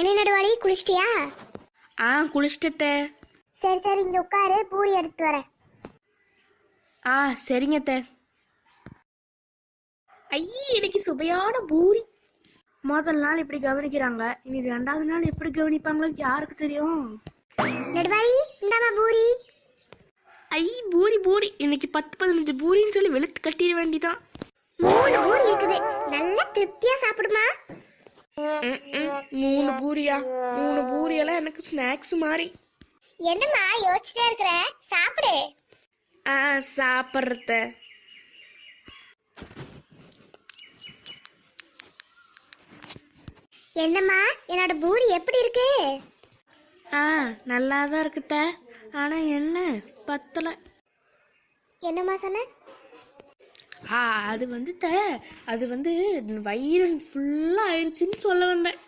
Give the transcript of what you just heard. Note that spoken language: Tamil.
என்ன நடுவாளி குளிச்சிட்டியா? குளிச்சிட்டே. சரி சரி, இங்க உட்காரு, பூரி எடுத்து வரேன். சரிங்க. ஐயே, இன்னைக்கு சுவையான பூரி. முதல் நாள் இப்படி கவனிக்கிறாங்க, இனி 2வது நாள் எப்படி கவனிப்பாங்களோ யாருக்கு தெரியும். நடுவாளி, இந்தாமா பூரி. பூரி பூரி, இன்னைக்கு 10-15 பூரின்னு சொல்லி வெளுத்து கட்டிட வேண்டிதான். 3 பூரி இருக்குது, நல்லா திருப்தியா சாப்பிடுமா. 3 பூரியா? 3 பூரியெல்லாம் எனக்கு ஸ்நாக்ஸ் மாதிரி. என்னம்மா யோசிச்சுட்டே இருக்கிற, சாப்பிடு. சாப்பிட்றத. என்னம்மா, என்னோட பூரி எப்படி இருக்கு? நல்லா தான் இருக்குத்த. ஆனா என்ன பத்தலை. என்னம்மா சொன்ன? அது வந்து வயிறு ஃபுல்லா ஆயிடுச்சுன்னு சொல்ல வந்தேன்.